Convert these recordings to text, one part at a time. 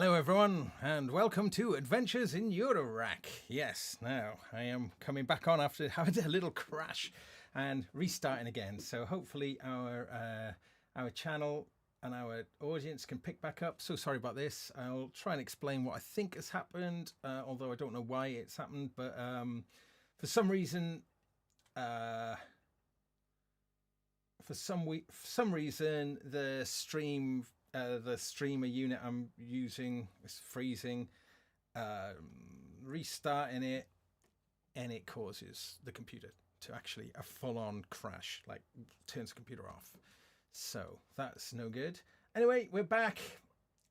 Hello everyone, and welcome to Adventures in Eurorack. Yes, now I am coming back on after having a little crash and restarting again. So hopefully our channel and our audience can pick back up. So sorry about this. I'll try and explain what I think has happened, although I don't know why it's happened. But for some reason, the streamer unit I'm using is freezing, restarting it, and it causes the computer to actually a full-on crash, like turns the computer off. So that's no good. Anyway, we're back.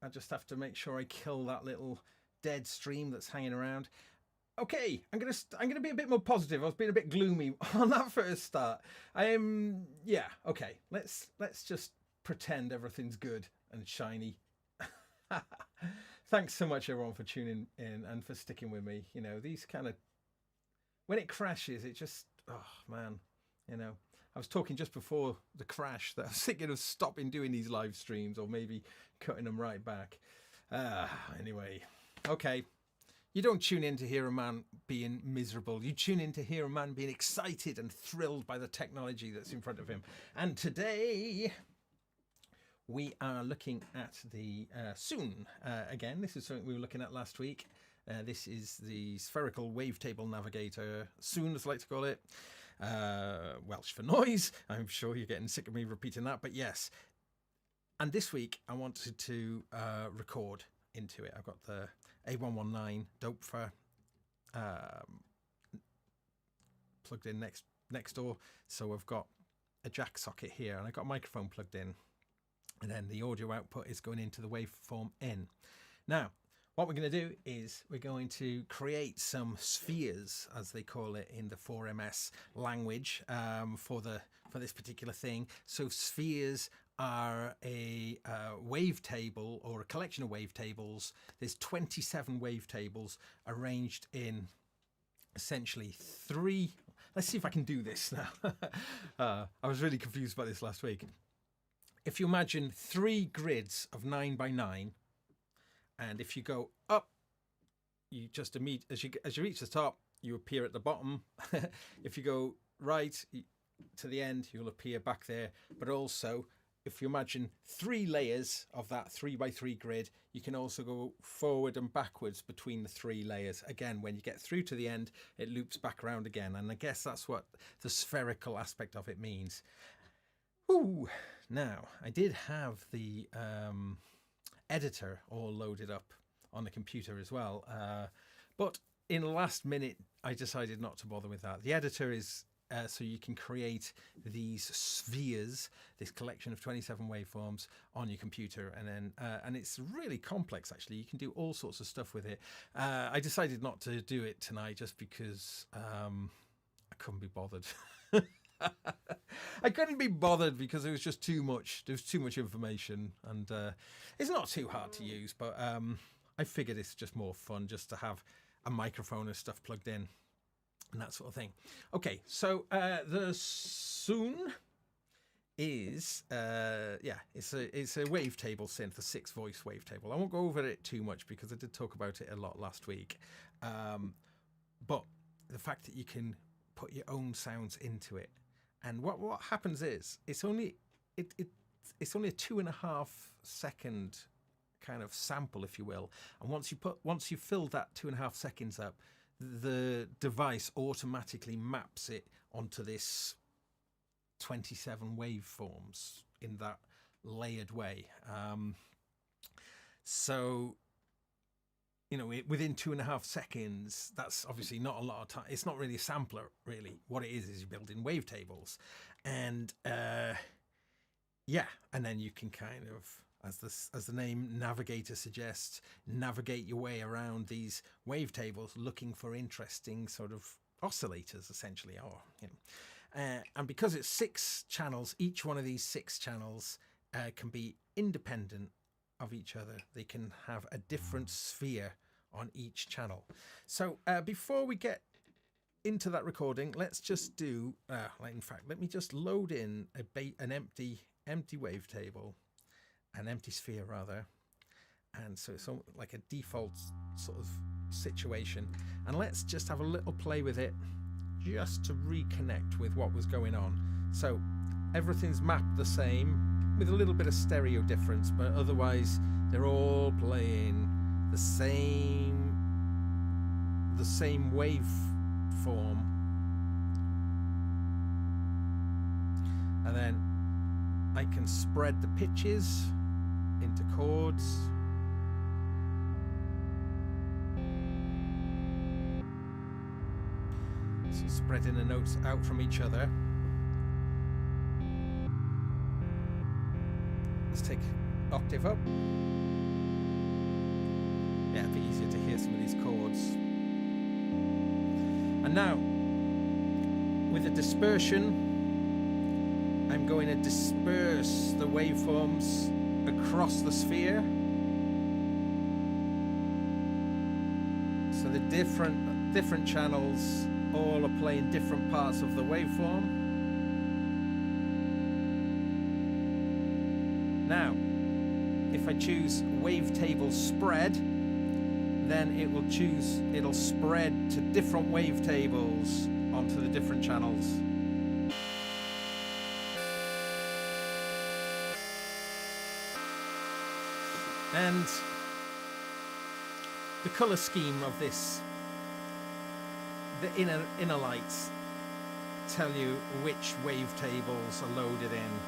I just have to make sure I kill that little dead stream that's hanging around. Okay, I'm gonna be a bit more positive. I was being a bit gloomy on that first start. Yeah, okay. Let's just pretend everything's good and shiny. Thanks so much everyone for tuning in and for sticking with me. You know, these kind of, when it crashes, it just, oh man, you know, I was talking just before the crash that I was thinking of stopping doing these live streams or maybe cutting them right back. Anyway, okay. You don't tune in to hear a man being miserable. You tune in to hear a man being excited and thrilled by the technology that's in front of him. And today we are looking at the SWN. Again, this is something we were looking at last week. This is the Spherical Wavetable Navigator, SWN as I like to call it. Welsh for noise. I'm sure you're getting sick of me repeating that, but yes. And this week I wanted to record into it. I've got the A119 Dopefer plugged in next door. So I've got a jack socket here and I've got a microphone plugged in. And then the audio output is going into the waveform in. Now, what we're going to do is we're going to create some spheres, as they call it in the 4MS language, for this particular thing. So spheres are a wavetable or a collection of wavetables. There's 27 wavetables arranged in essentially three. Let's see if I can do this now. I was really confused about this last week. If you imagine 3 grids of 9 by 9, and if you go up, you just as you reach the top, you appear at the bottom. If you go right to the end, you'll appear back there. But also, if you imagine 3 layers of that 3 by 3 grid, you can also go forward and backwards between the 3 layers. Again, when you get through to the end, it loops back around again. And I guess that's what the spherical aspect of it means. Ooh. Now, I did have the editor all loaded up on the computer as well, but in the last minute, I decided not to bother with that. The editor is so you can create these spheres, this collection of 27 waveforms on your computer, and then and it's really complex actually. You can do all sorts of stuff with it. I decided not to do it tonight just because I couldn't be bothered. I couldn't be bothered because it was just too much. There was too much information, and it's not too hard to use, but I figured it's just more fun just to have a microphone and stuff plugged in and that sort of thing. Okay, so the SWN is it's a wavetable synth, a 6-voice wavetable. I won't go over it too much because I did talk about it a lot last week, but the fact that you can put your own sounds into it. And what happens is it's only a 2.5 second kind of sample, if you will. And once you fill that 2.5 seconds up, the device automatically maps it onto this 27 waveforms in that layered way. So, you know, within 2.5 seconds, that's obviously not a lot of time. It's not really a sampler, really. What it is you're building wavetables. And yeah, and then you can kind of, as the name Navigator suggests, navigate your way around these wavetables looking for interesting sort of oscillators, essentially. Or, you know. And because it's 6 channels, each one of these 6 channels can be independent of each other. They can have a different sphere on each channel. So before we get into that recording, let's just do in fact, let me just load in an empty wavetable, an empty sphere rather, And so it's like a default sort of situation. And let's just have a little play with it just to reconnect with what was going on. So everything's mapped the same with a little bit of stereo difference, but otherwise they're all playing the same waveform. And then I can spread the pitches into chords. So spreading the notes out from each other. Let's take octave up. Yeah, it'd be easier to hear some of these chords. And now, with the dispersion, I'm going to disperse the waveforms across the sphere. So the different channels all are playing different parts of the waveform. Now, if I choose wavetable spread, then it'll spread to different wavetables onto the different channels. And the color scheme of this, the inner lights tell you which wavetables are loaded in.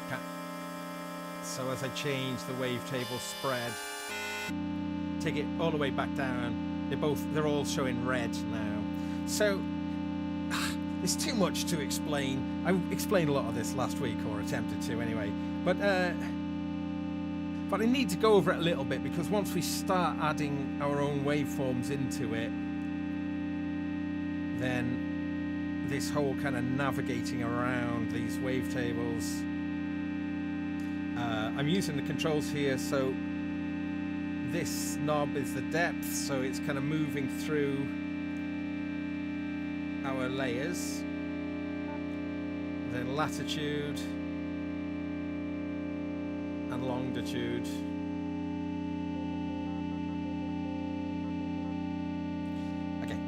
Okay. So as I change the wavetable spread, take it all the way back down, they're all showing red now. So it's too much to explain. I explained a lot of this last week, or attempted to anyway, but I need to go over it a little bit, because once we start adding our own waveforms into it, then this whole kind of navigating around these wavetables, I'm using the controls here. So this knob is the depth, so it's kind of moving through our layers. Then latitude and longitude. Okay.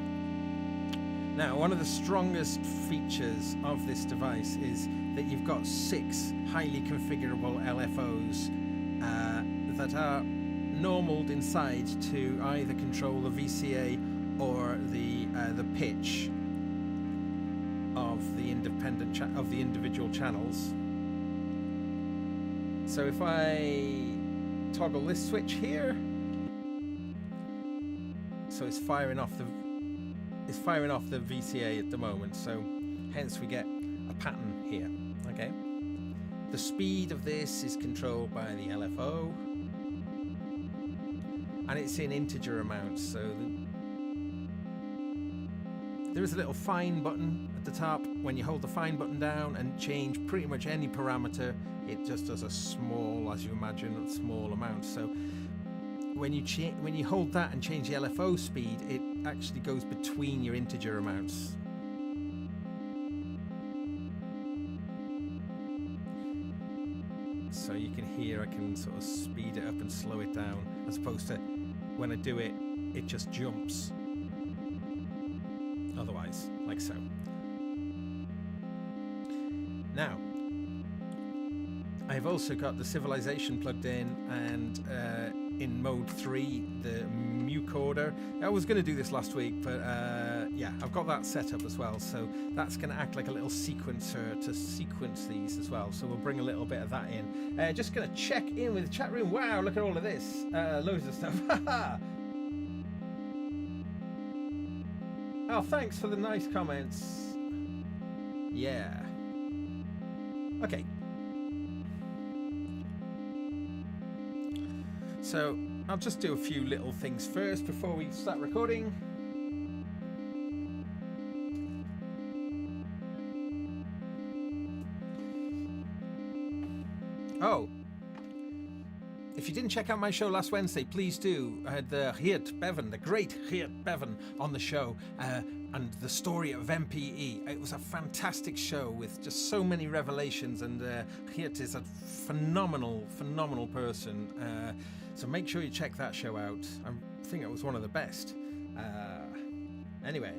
Now, one of the strongest features of this device is that you've got 6 highly configurable LFOs that are normaled inside to either control the VCA or the pitch of the individual channels. So if I toggle this switch here, so it's firing off the VCA at the moment, so hence we get a pattern here. Okay, the speed of this is controlled by the LFO, and it's in integer amounts. So there is a little fine button at the top. When you hold the fine button down and change pretty much any parameter, it just does a small, as you imagine, a small amount. So when you hold that and change the LFO speed, it actually goes between your integer amounts. So you can hear I can sort of speed it up and slow it down, as opposed to when I do it, it just jumps. Otherwise, like so. Now, I've also got the Civilization plugged in, and in mode 3, the mucorder. I was going to do this last week, but yeah, I've got that set up as well. So that's going to act like a little sequencer to sequence these as well. So we'll bring a little bit of that in. Just going to check in with the chat room. Wow, look at all of this. Loads of stuff. Oh, thanks for the nice comments. Yeah. Okay. So I'll just do a few little things first before we start recording. Oh, if you didn't check out my show last Wednesday, please do. I had the Geert Bevan, the great Geert Bevan, on the show, and the story of MPE. It was a fantastic show with just so many revelations, and Geert is a phenomenal person. So make sure you check that show out. I think it was one of the best. Anyway.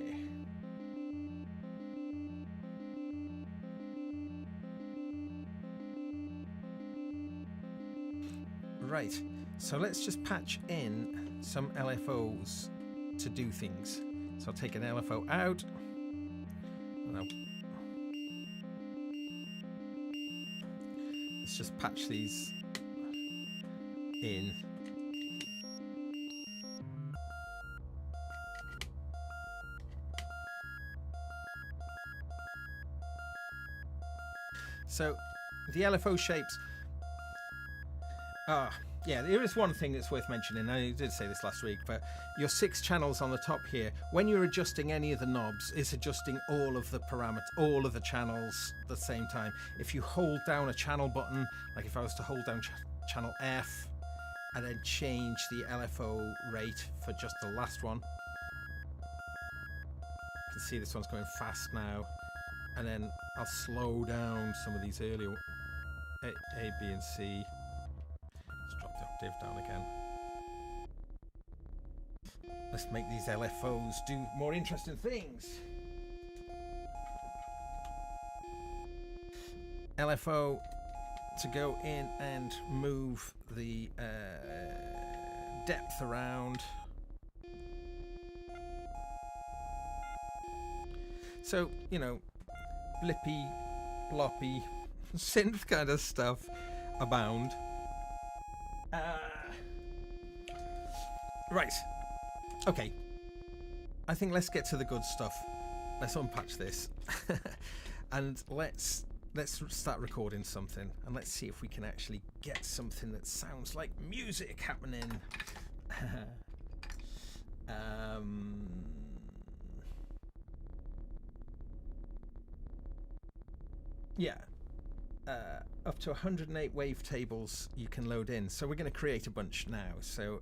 Right, so let's just patch in some LFOs to do things. So I'll take an LFO out. Let's just patch these in. So the LFO shapes. Yeah, there is one thing that's worth mentioning. I did say this last week, but your 6 channels on the top here, when you're adjusting any of the knobs, it's adjusting all of the parameters, all of the channels at the same time. If you hold down a channel button, like if I was to hold down channel F and then change the LFO rate for just the last one, you can see this one's going fast now, and then I'll slow down some of these earlier A, B, and C. Down again. Let's make these LFOs do more interesting things. LFO to go in and move the depth around. So, you know, blippy, bloppy, synth kind of stuff abound. Right. Okay. I think let's get to the good stuff. Let's unpatch this. And let's start recording something, and let's see if we can actually get something that sounds like music happening. Yeah. Up to 108 wavetables you can load in. So we're going to create a bunch now. So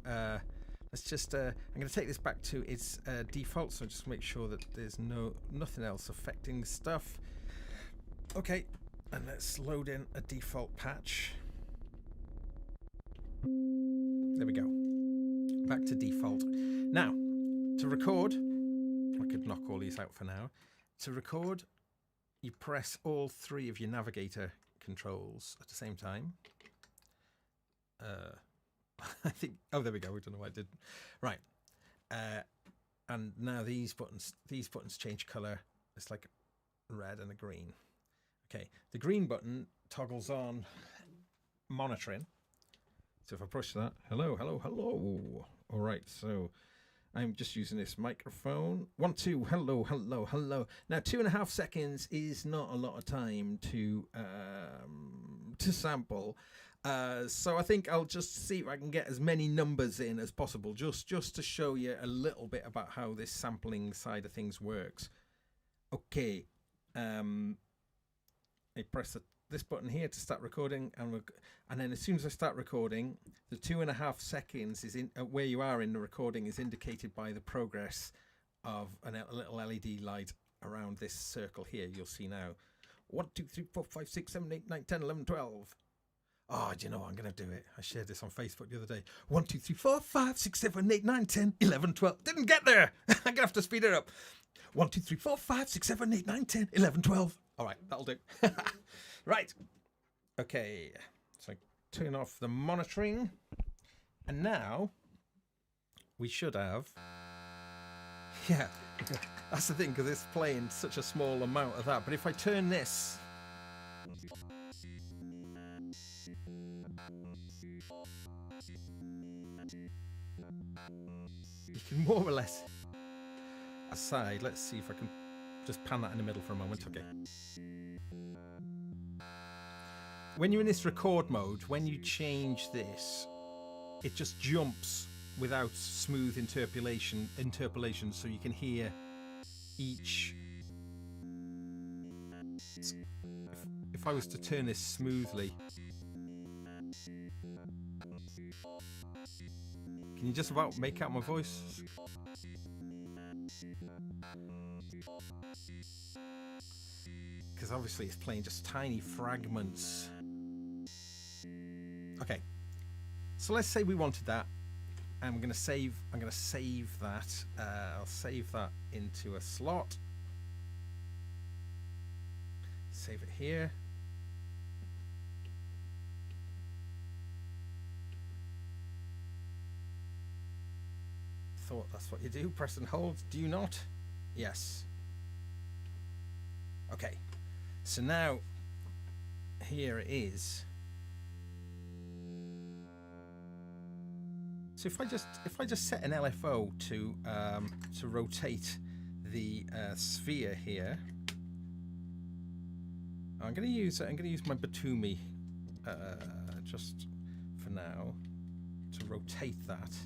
let's just, I'm going to take this back to its default. So just make sure that there's nothing else affecting stuff. Okay, and let's load in a default patch. There we go. Back to default. Now, to record, I could knock all these out for now. To record, you press all 3 of your navigator controls at the same time. I think, oh, there we go. I don't know why I didn't. Right. And now these buttons change color. It's like a red and a green. Okay. The green button toggles on monitoring. So if I push that, hello, hello, hello. All right. So I'm just using this microphone. 1, 2, hello, hello, hello. Now 2.5 seconds is not a lot of time to sample. So I think I'll just see if I can get as many numbers in as possible, just to show you a little bit about how this sampling side of things works. Okay. I press this button here to start recording, and then as soon as I start recording, the 2.5 seconds is in where you are in the recording is indicated by the progress of a little LED light around this circle here. You'll see now 1, 2, 3, 4, 5, 6, 7, 8, 9, 10, 11, 12. Oh, do you know what? I'm going to do it. I shared this on Facebook the other day. 1, 2, 3, 4, 5, 6, 7, 8, 9, 10, 11, 12. Didn't get there. I'm going to have to speed it up. 1, 2, 3, 4, 5, 6, 7, 8, 9, 10, 11, 12. All right, that'll do. Right. Okay. So turn off the monitoring. And now we should have... Yeah, that's the thing, because it's playing such a small amount of that. But if I turn this... You can more or less... Aside, let's see if I can just pan that in the middle for a moment. Okay. When you're in this record mode, when you change this, it just jumps without smooth interpolation, so you can hear each. If I was to turn this smoothly, Can you just about make out my voice? Because obviously it's playing just tiny fragments. Okay, so let's say we wanted that. I'm going to save that. I'll save that into a slot. Save it here. Thought that's what you do. Press and hold. Do you not? Yes. Okay. So now here it is. So if I just set an LFO to rotate the sphere here, I'm going to use my Batumi just for now to rotate that.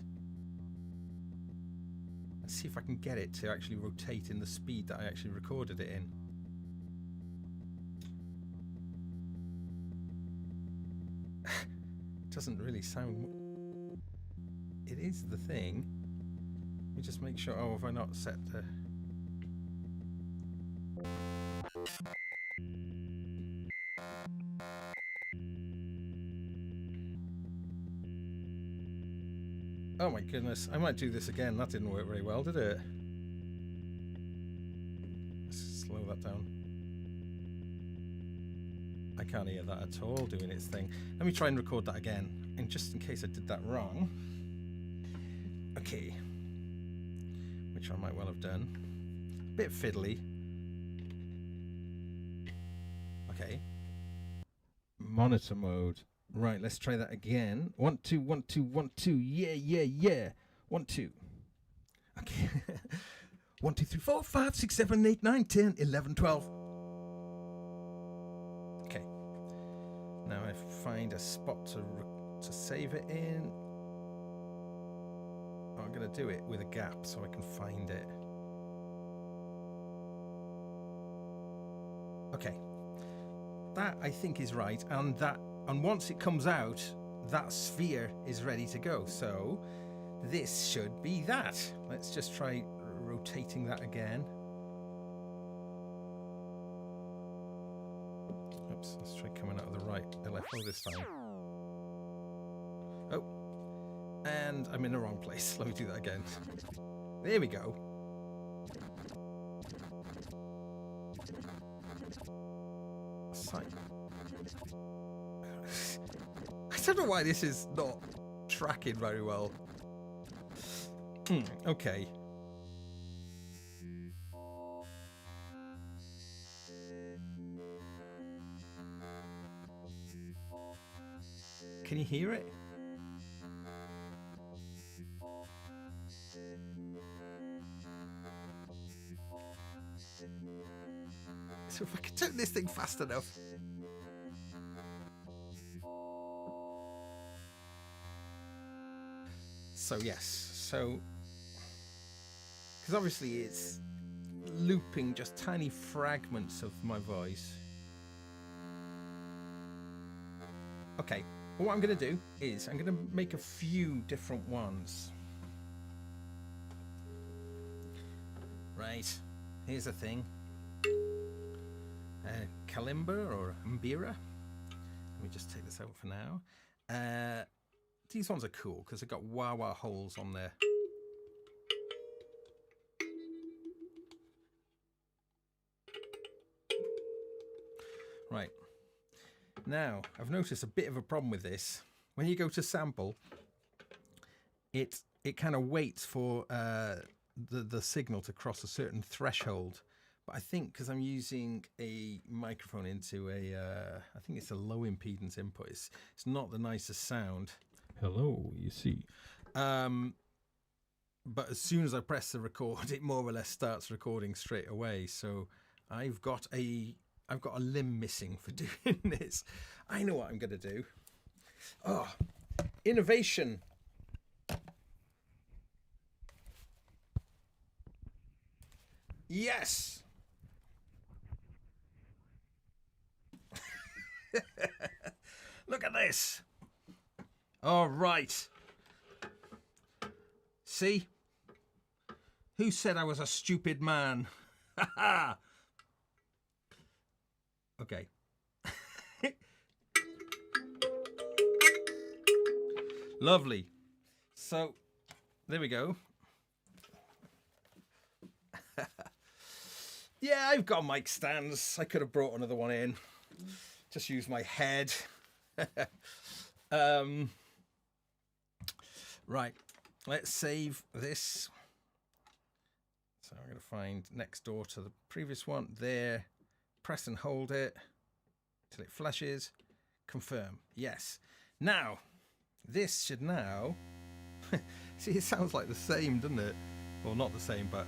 Let's see if I can get it to actually rotate in the speed that I actually recorded it in. Doesn't really sound. It is the thing. Let me just make sure. Oh, have I not set the? Oh my goodness! I might do this again. That didn't work very well, did it? Let's slow that down. I can't hear that at all doing its thing. Let me try and record that again, and just in case I did that wrong. Okay, which I might well have done. Bit fiddly. Okay. Monitor mode. Right, let's try that again. 1 2 1 2 1 2. Yeah, yeah, yeah. 1 2. Okay. 1 2 3 4 5 6 7 8 9 10 11 12. Okay. Now I find a spot to save it in. I'm going to do it with a gap so I can find it. Okay. That I think is right, and once it comes out, that sphere is ready to go. So this should be that. Let's just try rotating that again. Oops, let's try coming out of the right LFO this time. Oh. And I'm in the wrong place. Let me do that again. There we go. I don't know why this is not tracking very well. Okay. Can you hear it? So if I can turn this thing fast enough. So yes, because obviously it's looping just tiny fragments of my voice. Okay, well, what I'm going to do is I'm going to make a few different ones. Right, here's the thing. Kalimba or Mbira. Let me just take this out for now. These ones are cool because they've got wah-wah holes on there. Right. Now, I've noticed a bit of a problem with this. When you go to sample, it kind of waits for the signal to cross a certain threshold. But I think because I'm using a microphone into I think it's a low impedance input, it's not the nicest sound. Hello, you see. But as soon as I press the record, it more or less starts recording straight away. So I've got a limb missing for doing this. I know what I'm going to do. Oh, innovation. Yes. Look at this. All right. See? Who said I was a stupid man? Ha ha! Okay. Lovely. So, there we go. Yeah, I've got mic stands. I could have brought another one in. Just use my head. Right, let's save this. So I'm going to find next door to the previous one. There. Press and hold it till it flashes. Confirm. Yes. Now, this should now... See, it sounds like the same, doesn't it? Well, not the same, but...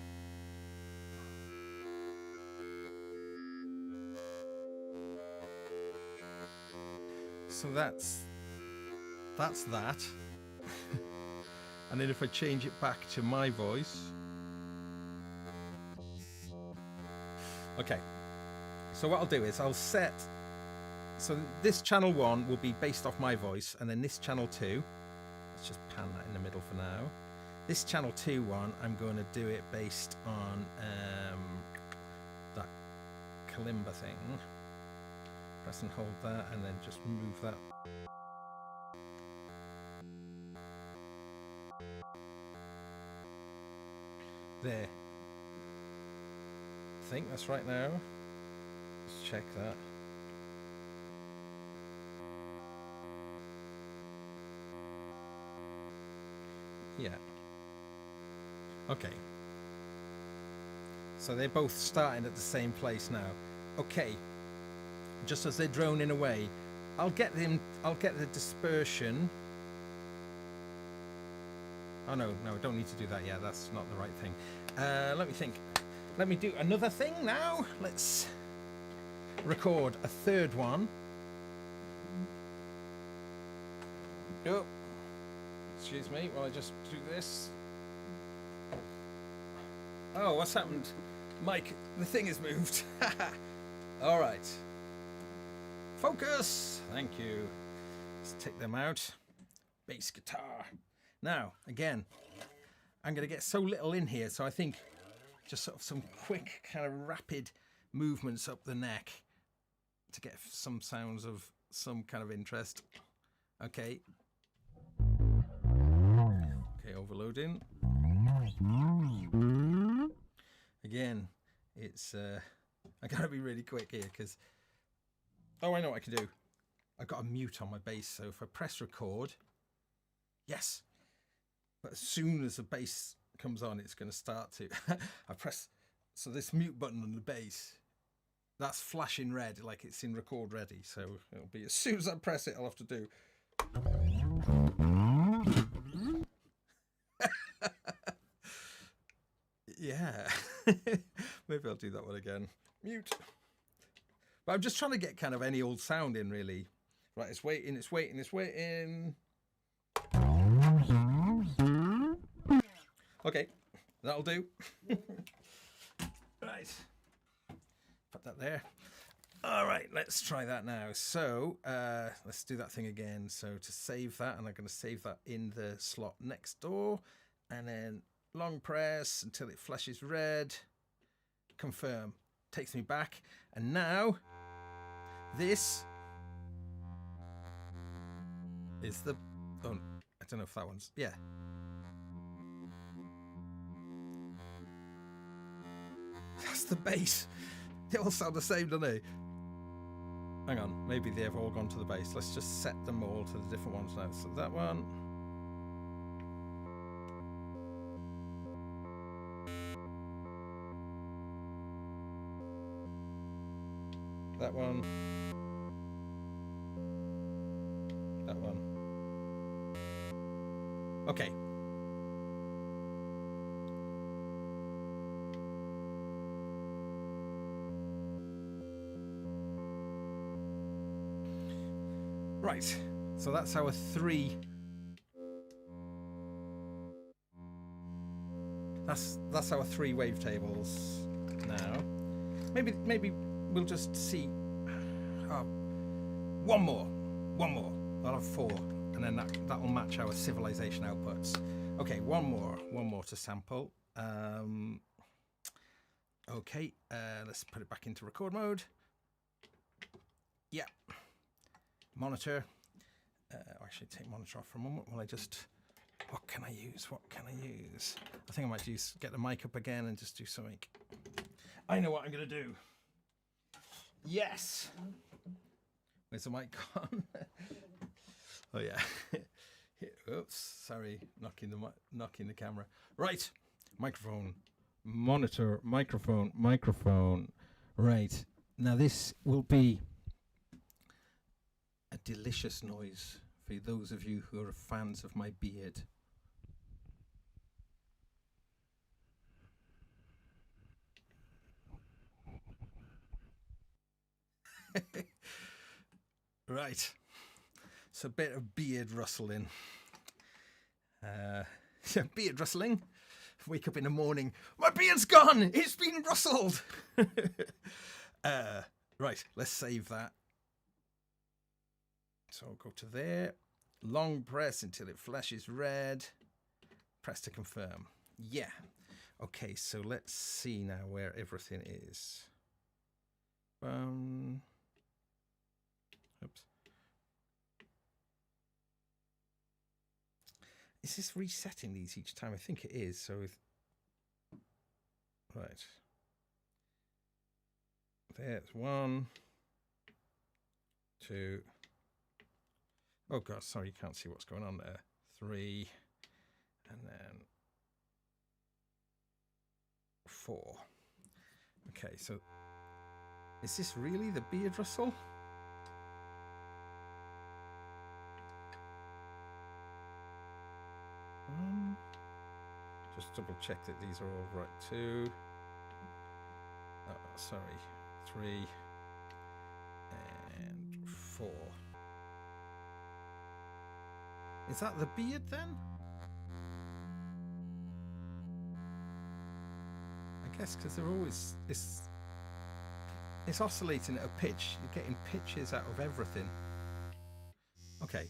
So that's that. And then if I change it back to my voice... Okay. So what I'll do is I'll set... So this channel 1 will be based off my voice, and then this channel 2... Let's just pan that in the middle for now. This channel 2 one, I'm going to do it based on that kalimba thing. Press and hold that, and then just move that. There. I think that's right now. Let's check that. Yeah. Okay. So they're both starting at the same place now. Okay. Just as they're droning away, I'll get the dispersion. Oh no, I don't need to do that. Yeah, that's not the right thing. Let me think. Let me do another thing now. Let's record a third one. Oh, excuse me while I just do this. Oh, what's happened? Mike, the thing has moved. All right. Focus. Thank you. Let's take them out. Bass guitar. Now, again, I'm going to get so little in here, so I think just sort of some quick kind of rapid movements up the neck to get some sounds of some kind of interest. Okay. Okay, overloading. Again, it's I gotta be really quick here because I know what I can do. I've got a mute on my bass, so if I press record, yes. But as soon as the bass comes on, it's going to start to. I press so this mute button on the bass, that's flashing red like it's in record ready. So it'll be as soon as I press it, I'll have to do. Yeah, maybe I'll do that one again. Mute. But I'm just trying to get kind of any old sound in, really. Right, it's waiting, it's waiting, it's waiting. Okay, that'll do. Right, put that there. All right, let's try that now. So let's do that thing again. So to save that, and I'm going to save that in the slot next door, and then long press until it flashes red. Confirm. Takes me back, and now this is the. Oh, I don't know if that one's. Yeah. That's the bass. They all sound the same, don't they? Hang on, maybe they've all gone to the bass. Let's just set them all to the different ones now. So that one. That one. That one. Okay. Right, so that's our three. That's our three wavetables now. Maybe we'll just see. One more. I'll have four. and then that will match our civilization outputs. Okay, one more to sample. Okay, let's put it back into record mode. Yeah, monitor. Actually, take monitor off for a moment while I just. What can I use? What can I use? I think I might get the mic up again and just do something. I know what I'm gonna do. Yes. Where's the mic gone? Oh yeah. Oops, sorry, knocking the camera. Right, microphone, monitor, microphone. Right, now this will be a delicious noise for those of you who are fans of my beard. Right, so a bit of beard rustling. Beard rustling. Wake up in the morning, my beard's gone. It's been rustled. Right, let's save that. So I'll go to there. Long press until it flashes red. Press to confirm. Yeah. Okay, so let's see now where everything is. Oops. Is this resetting these each time? I think it is. So, right. There's 1, 2. Oh God, sorry, you can't see what's going on there. 3, and then 4. Okay, so is this really the beard rustle? Just double check that these are all right. 2. Oh, sorry. 3 and 4. Is that the beard then? I guess because they're always it's oscillating at a pitch. You're getting pitches out of everything. Okay.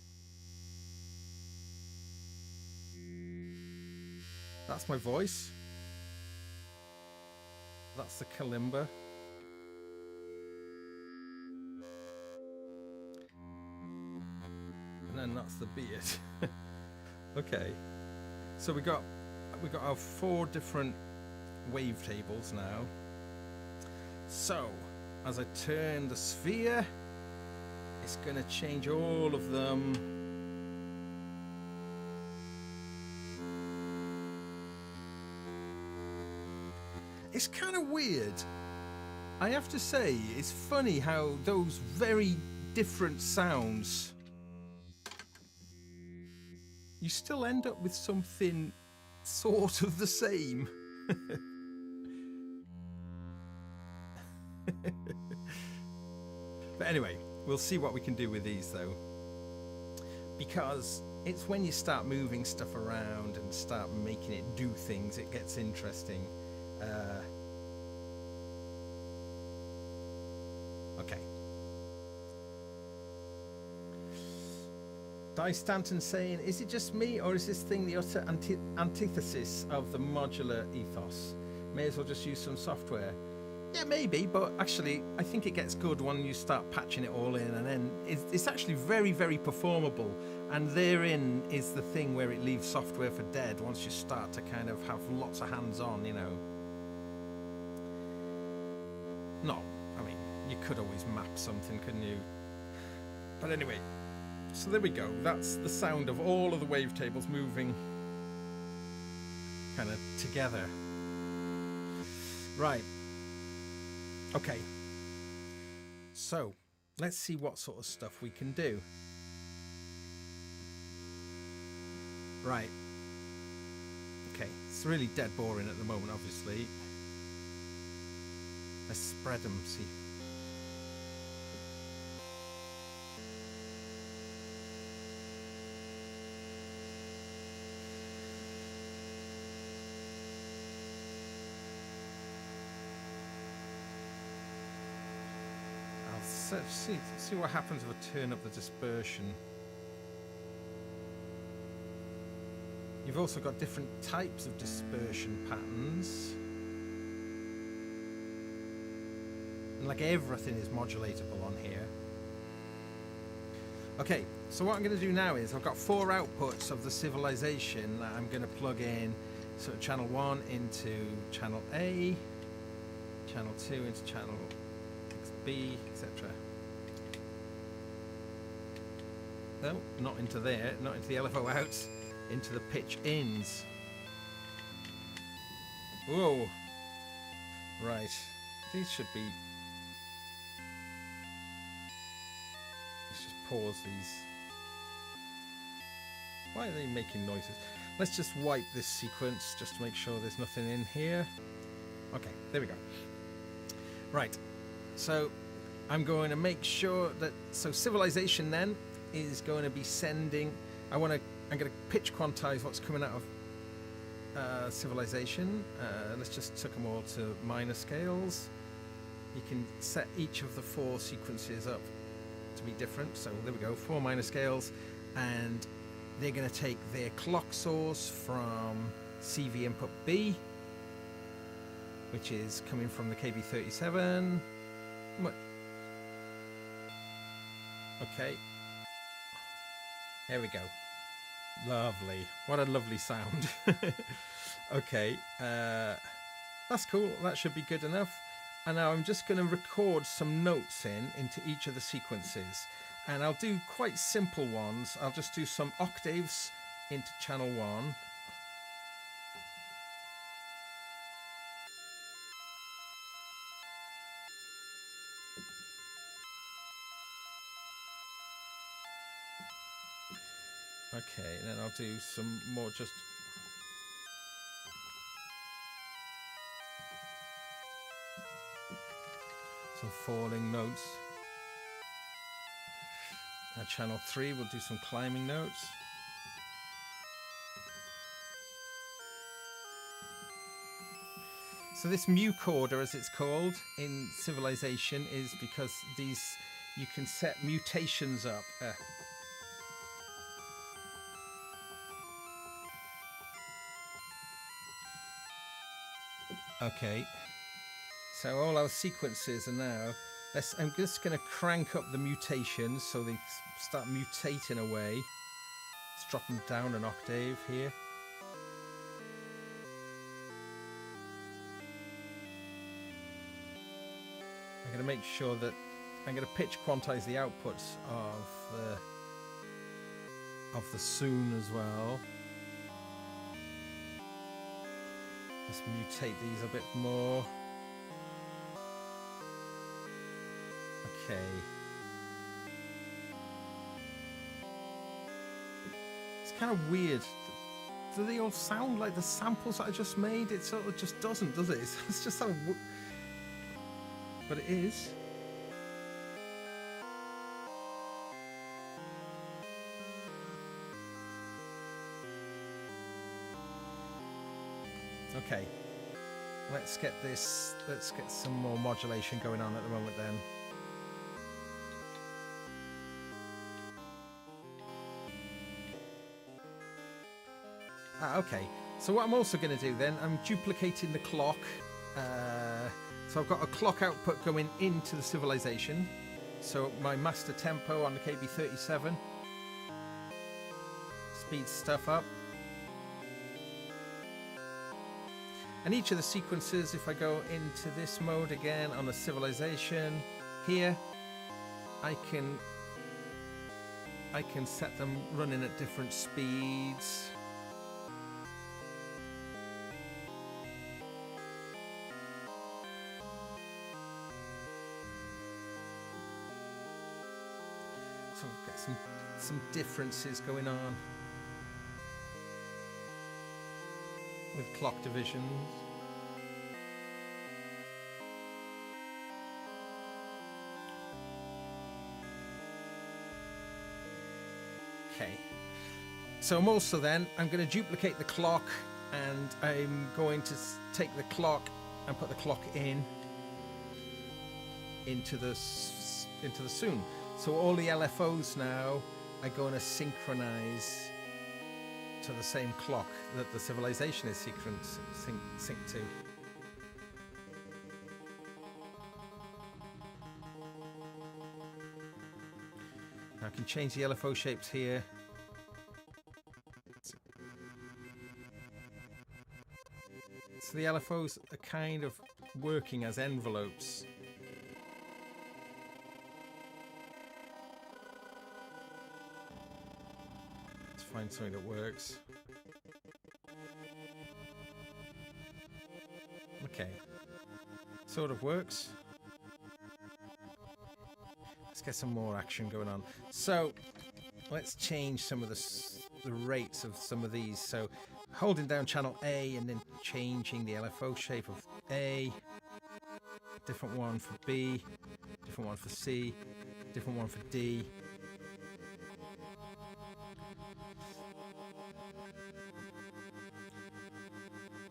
That's my voice. That's the kalimba. And then that's the beard. Okay. So we got our 4 different wavetables now. So as I turn the sphere, it's going to change all of them. It's kind of weird. I have to say, it's funny how those very different sounds, you still end up with something sort of the same. But anyway, we'll see what we can do with these though. Because it's when you start moving stuff around and start making it do things, it gets interesting. Okay. Di Stanton saying, is it just me or is this thing the utter antithesis of the modular ethos? May as well just use some software. Yeah, maybe, but actually I think it gets good when you start patching it all in, and then it's actually very, very performable, and therein is the thing where it leaves software for dead once you start to kind of have lots of hands-on, you know. No, I mean, you could always map something, couldn't you? But anyway, so there we go. That's the sound of all of the wavetables moving kind of together. Right. Okay. So, let's see what sort of stuff we can do. Right. Okay, it's really dead boring at the moment, obviously. Let's spread them, see. See what happens if I turn up the dispersion. You've also got different types of dispersion patterns. And like everything is modulatable on here. Okay, so what I'm going to do now is I've got 4 outputs of the civilization that I'm going to plug in. So channel 1 into channel A, channel 2 into channel B, etc. No, not into there, not into the LFO outs, into the pitch ins. Whoa. Right, these should be... Let's just pause these. Why are they making noises? Let's just wipe this sequence just to make sure there's nothing in here. Okay, there we go. Right, so I'm going to make sure that... So civilization then is going to be sending... I'm going to pitch quantize what's coming out of civilization. Let's just tuck them all to minor scales. You can set each of the 4 sequences up to be different. So there we go, 4 minor scales, and they're going to take their clock source from CV input B, which is coming from the KB37. Okay, there we go. Lovely. What a lovely sound. Okay, that's cool. That should be good enough. And now I'm just going to record some notes into each of the sequences. And I'll do quite simple ones. I'll just do some octaves into channel 1. Okay, then I'll do some more just... some falling notes. At channel 3 we'll do some climbing notes. So this mu chorder, as it's called in Civilization, is because these, you can set mutations up. Okay, so all our sequences are now... I'm just going to crank up the mutations so they start mutating away. Let's drop them down an octave here. I'm going to make sure that I'm going to pitch quantize the outputs of the soon as well. Let's mutate these a bit more. Okay. It's kind of weird. Do they all sound like the samples that I just made? It sort of just doesn't, does it? It's just so... But it is. Okay. Let's get some more modulation going on at the moment then. Okay, so what I'm also going to do then, I'm duplicating the clock. So I've got a clock output going into the civilization. So my master tempo on the KB37 speeds stuff up. And each of the sequences, if I go into this mode again on the civilization here, I can set them running at different speeds. So we've got some differences going on with clock divisions. Okay, so I'm going to duplicate the clock, and I'm going to take the clock and put the clock into the soon. So all the LFOs now are going to synchronize to the same clock that the civilization is synced to. Now I can change the LFO shapes here. So the LFOs are kind of working as envelopes. Let's find something that works. Okay, sort of works. Let's get some more action going on. So let's change some of the rates of some of these. So holding down channel A and then changing the LFO shape of A, different one for B, different one for C, different one for D.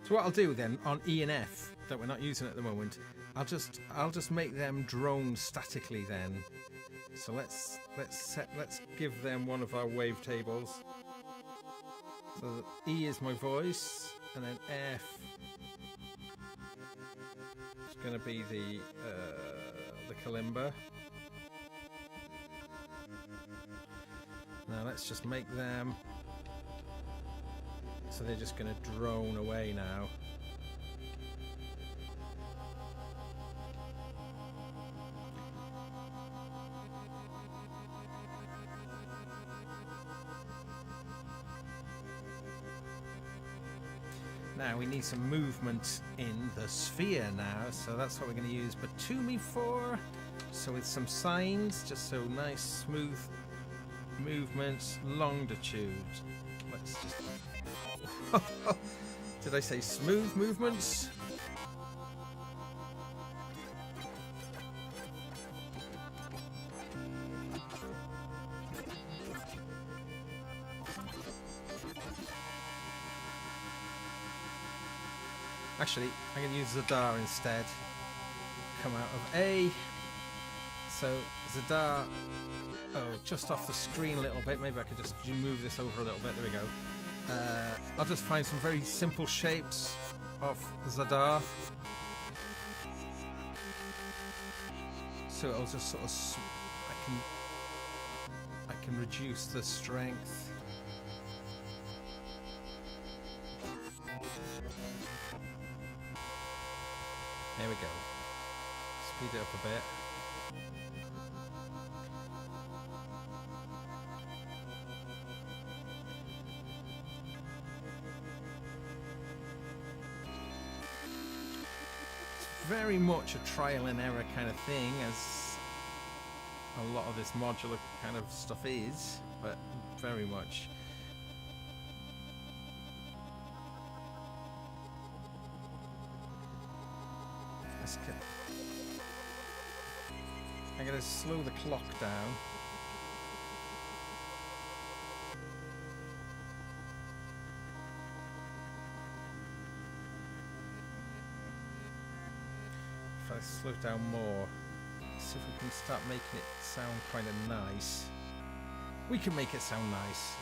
So what I'll do then on E and F that we're not using at the moment, I'll just make them drone statically then. So let's give them one of our wavetables. So E is my voice, and then F is going to be the kalimba. Now let's just make them so they're just going to drone away now. Now we need some movement in the sphere now, so that's what we're going to use Batumi for. So with some sines, just so nice smooth movements, longitude. Let's just... Did I say smooth movements? Actually, I'm going to use Zadar instead. Come out of A. So Zadar, just off the screen a little bit. Maybe I could just move this over a little bit. There we go. I'll just find some very simple shapes of Zadar. So it'll just sort of, I can reduce the strength. There we go. Speed it up a bit. It's very much a trial and error kind of thing, as a lot of this modular kind of stuff is, but very much. I'm going to slow the clock down. If I slow it down more, see if we can start making it sound kind of nice. We can make it sound nice.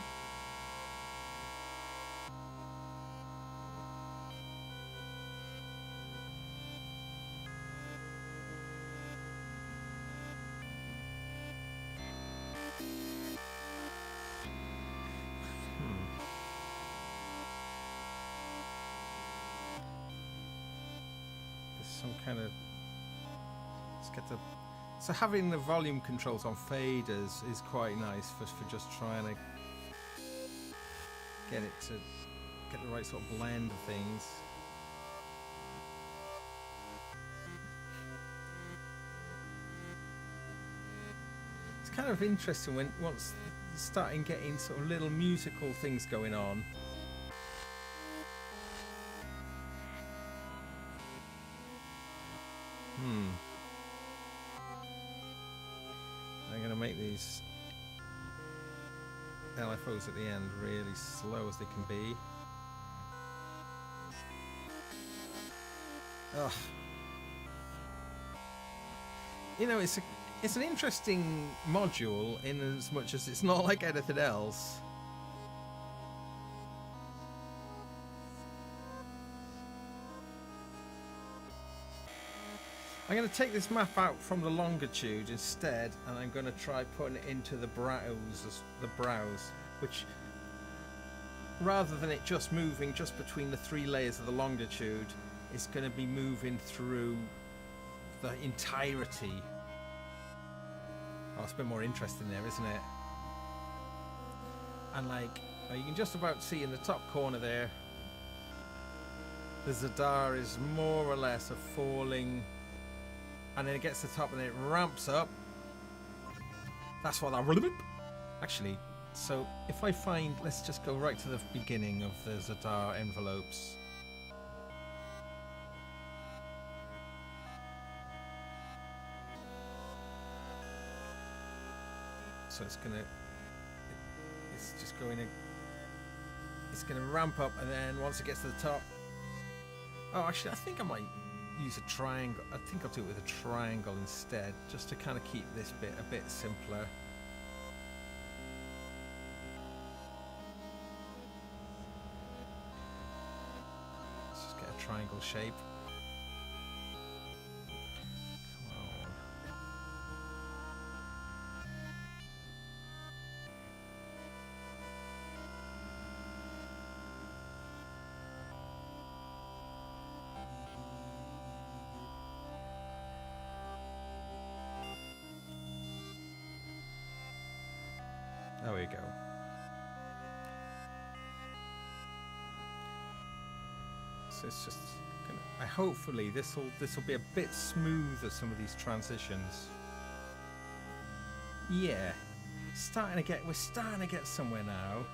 Some kind of, let's get the, so having the volume controls on faders is quite nice for just trying to get the right sort of blend of things. It's kind of interesting when once you're starting getting sort of little musical things going on. I'm going to make these LFOs at the end really slow as they can be. Ugh. You know, it's an interesting module in as much as it's not like anything else. I'm going to take this map out from the longitude instead, and I'm going to try putting it into the browse, which, rather than it just moving just between the 3 layers of the longitude, is going to be moving through the entirety. Oh, it's a bit more interesting there, isn't it? And like, you can just about see in the top corner there, the Zadar is more or less a falling, and then it gets to the top and then it ramps up. That's what that... Actually, so if I find... Let's just go right to the beginning of the Zadar envelopes. So it's gonna... It's just going to... It's going to ramp up, and then once it gets to the top... Oh, actually, I think I might use a triangle. I think I'll do it with a triangle instead, just to kind of keep this bit a bit simpler. Let's just get a triangle shape. Come on. There we go. So it's just gonna, hopefully this will be a bit smoother, some of these transitions. Yeah. We're starting to get somewhere now.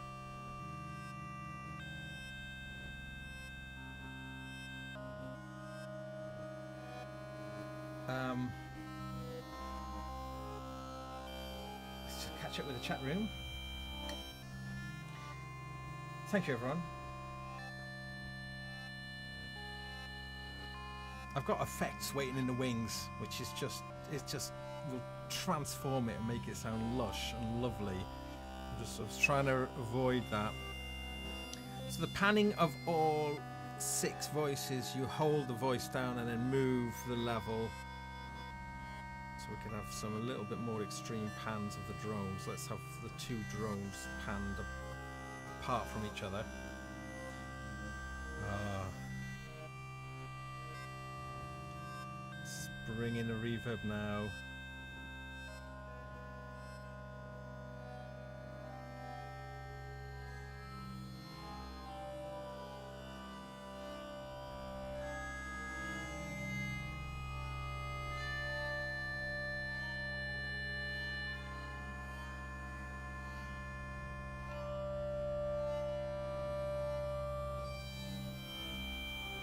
Let's just catch up with the chat room. Thank you, everyone. I've got effects waiting in the wings, which is just will transform it and make it sound lush and lovely. I was trying to avoid that. So the panning of all 6 voices, you hold the voice down and then move the level. So we can have a little bit more extreme pans of the drones. Let's have the 2 drones panned apart from each other. Let's bring in the reverb now.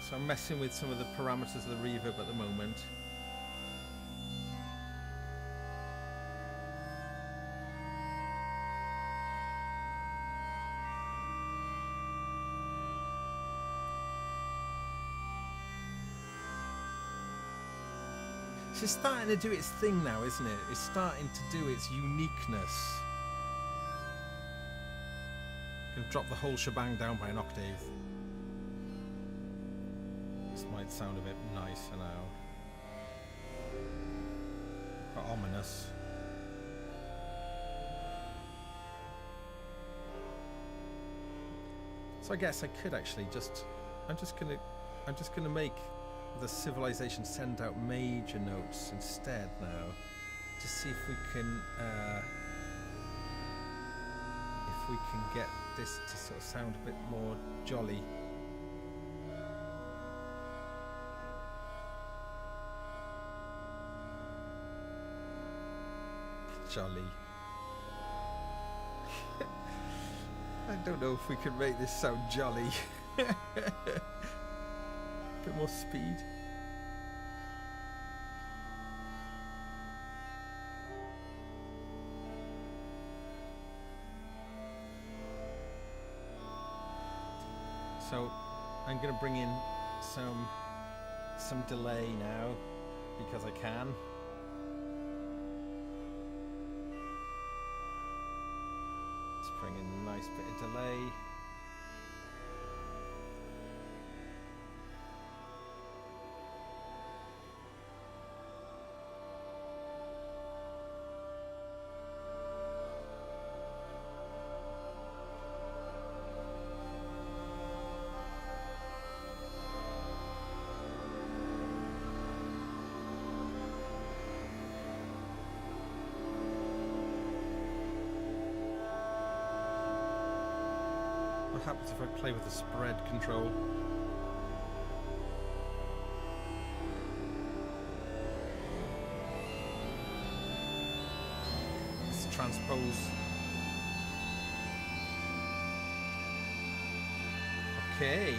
So I'm messing with some of the parameters of the reverb at the moment. It's starting to do its thing now, isn't it? It's starting to do its uniqueness. Gonna drop the whole shebang down by an octave. This might sound a bit nicer now. Quite ominous. So I guess I could actually I'm just gonna make the civilization send out major notes instead now, to see if we can get this to sort of sound a bit more jolly. Jolly. I don't know if we can make this sound jolly. Bit more speed. So I'm going to bring in some delay now, because I can. Let's bring in a nice bit of delay. happens if I play with the spread control. Let's transpose. Okay.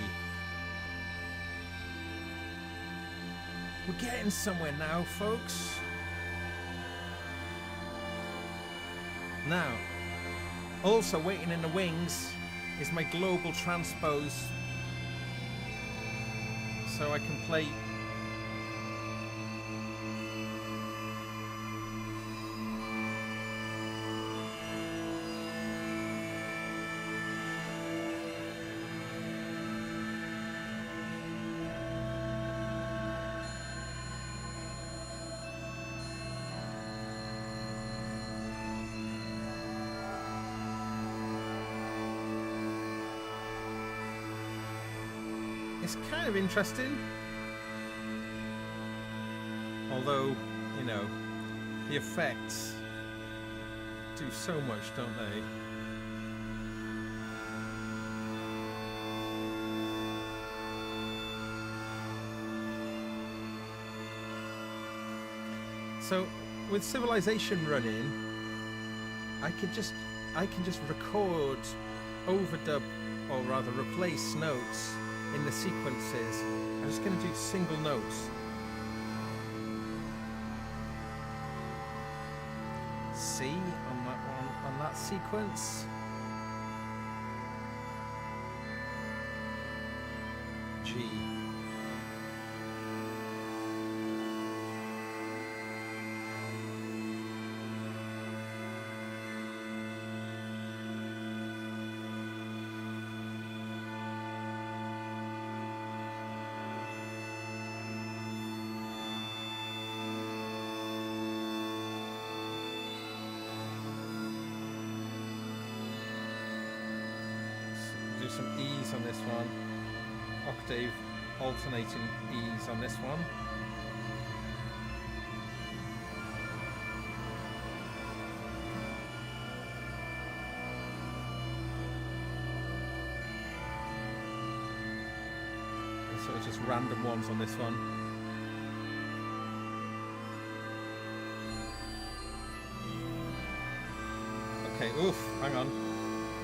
We're getting somewhere now, folks. Now, also waiting in the wings is my global transpose, so I can play it's kind of interesting, although, you know, the effects do so much, don't they? So with Civilization running, I can just record, overdub, or rather replace notes in the sequences. I'm just going to do single notes. C on that one, on that sequence. G. Do some E's on this one. Octave alternating E's on this one. And sort of just random ones on this one. Okay, oof, hang on.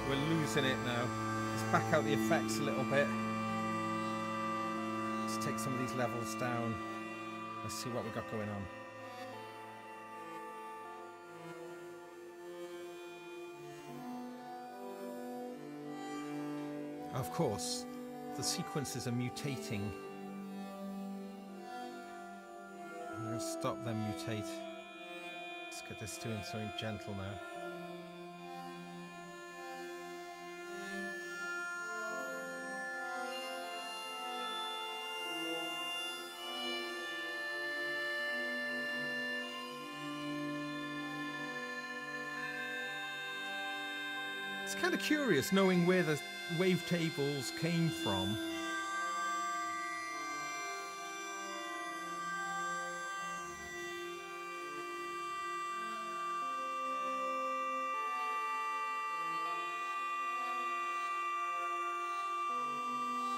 We're losing it now. Let's back out the effects a little bit. Let's take some of these levels down. Let's see what we got going on. Of course, the sequences are mutating. I'm going to stop them mutate. Let's get this doing something gentle now. It's kind of curious knowing where the wavetables came from.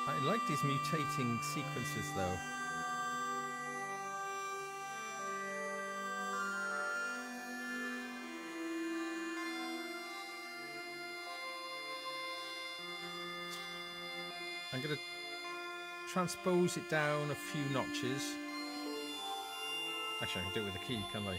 I like these mutating sequences though. I'm going to transpose it down a few notches. Actually, I can do it with a key, can't I?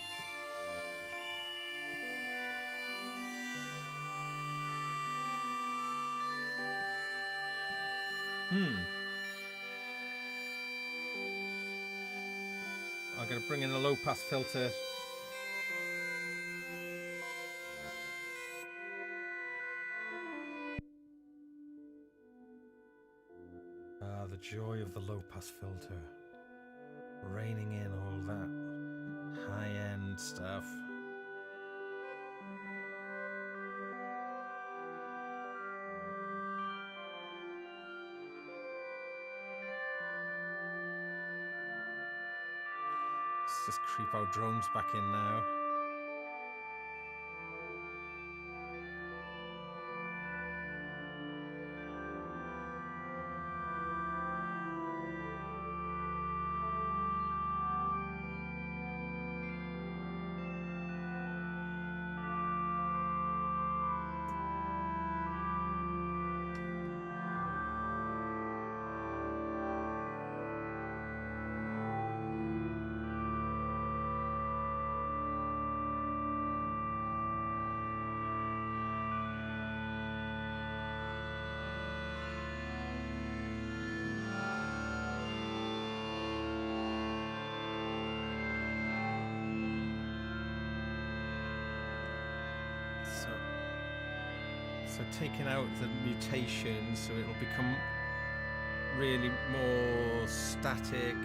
I'm going to bring in a low pass filter. The joy of the low pass filter, reining in all that high-end stuff. Let's just creep our drones back in now. So taking out the mutations, so it'll become really more static.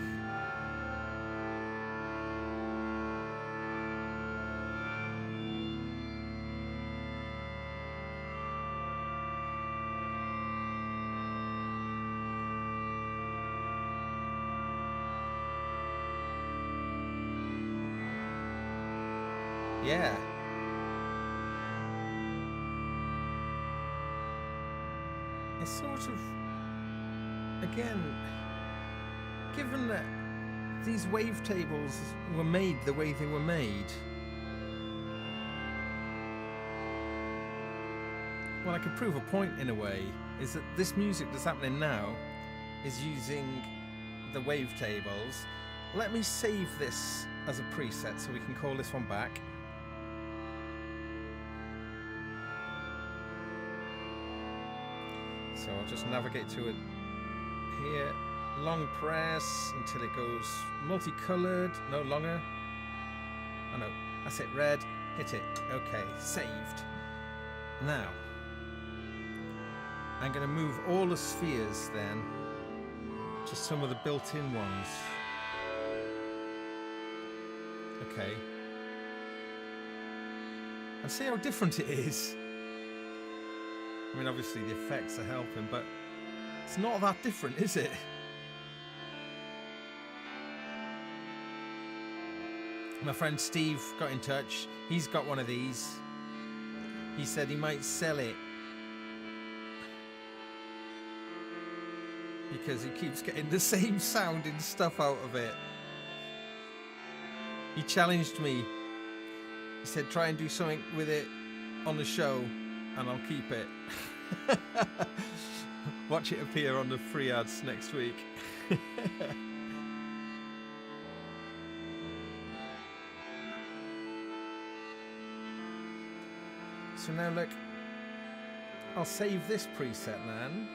Yeah. It's sort of, again, given that these wavetables were made the way they were made, well, I could prove a point in a way, is that this music that's happening now is using the wavetables. Let me save this as a preset so we can call this one back. So I'll just navigate to it here, long press until it goes multicolored, no longer. Oh no, that's it, red, hit it, okay, saved. Now, I'm going to move all the spheres then, just some of the built-in ones. Okay. And see how different it is. I mean, obviously the effects are helping, but it's not that different, is it? My friend Steve got in touch. He's got one of these. He said he might sell it because he keeps getting the same sounding stuff out of it. He challenged me. He said, try and do something with it on the show and I'll keep it. Watch it appear on the free ads next week. So now look, I'll save this preset then.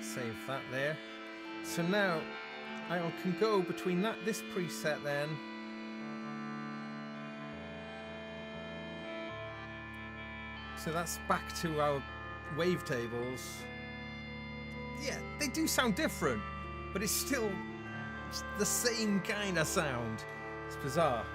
Save that there. So now I can go between this preset then. So that's back to our wavetables. Yeah, they do sound different, but it's still the same kind of sound. It's bizarre.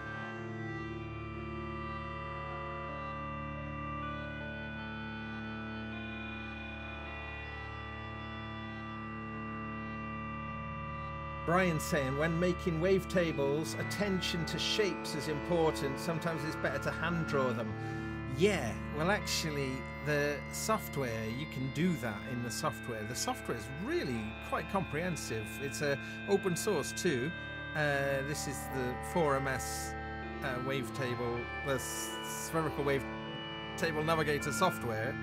Brian's saying, when making wavetables, attention to shapes is important. Sometimes it's better to hand draw them. Yeah, well actually the software, you can do that in the software. The software is really quite comprehensive. It's open source too. This is the 4MS wavetable, the Spherical Wavetable Navigator software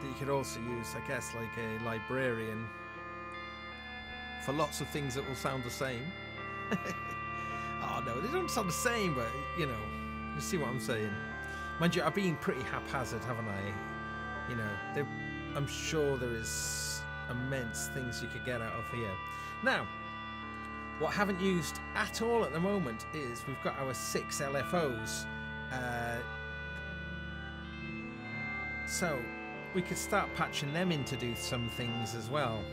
that you could also use, I guess, like a librarian for lots of things that will sound the same. Oh no, they don't sound the same, but you know, you see what I'm saying. Mind you, I've been pretty haphazard, haven't I? You know, I'm sure there is immense things you could get out of here. Now, what I haven't used at all at the moment is we've got our 6 LFOs. So we could start patching them in to do some things as well.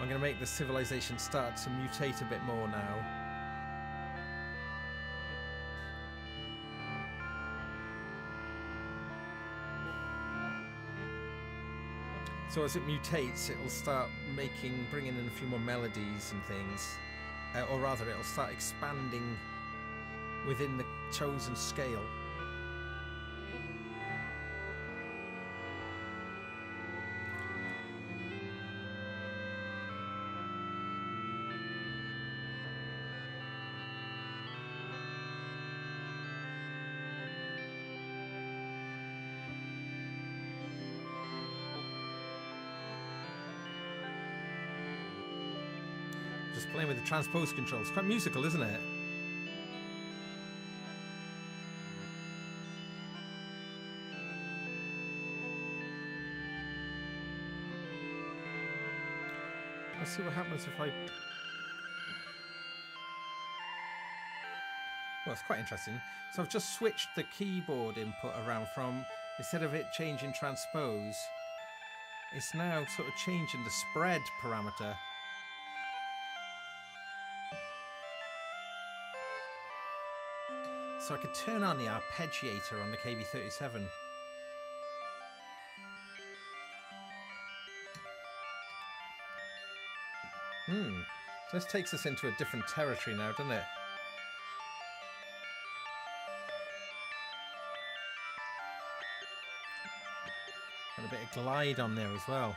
I'm going to make the civilization start to mutate a bit more now. So as it mutates, it'll start bringing in a few more melodies and things. Or rather, it'll start expanding within the chosen scale. Just playing with the transpose controls. Quite musical, isn't it? Let's see what happens if I... Well, it's quite interesting. So I've just switched the keyboard input around from, instead of it changing transpose, it's now sort of changing the spread parameter. So I could turn on the arpeggiator on the KB37. So this takes us into a different territory now, doesn't it? And a bit of glide on there as well.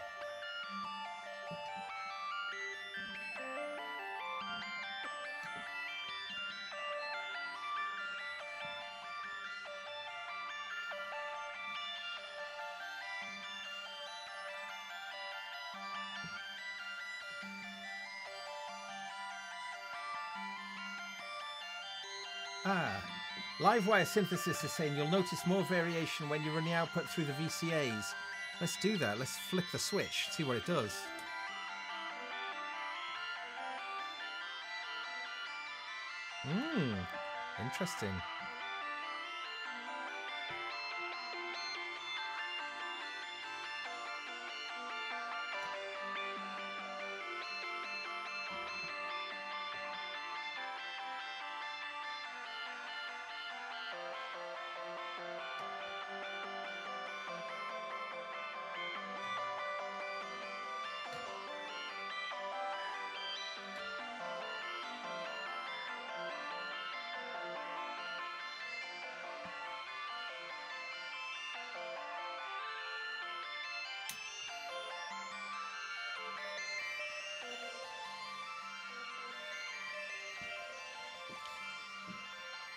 Livewire Synthesis is saying you'll notice more variation when you run the output through the VCAs. Let's do that. Let's flick the switch, see what it does. Interesting.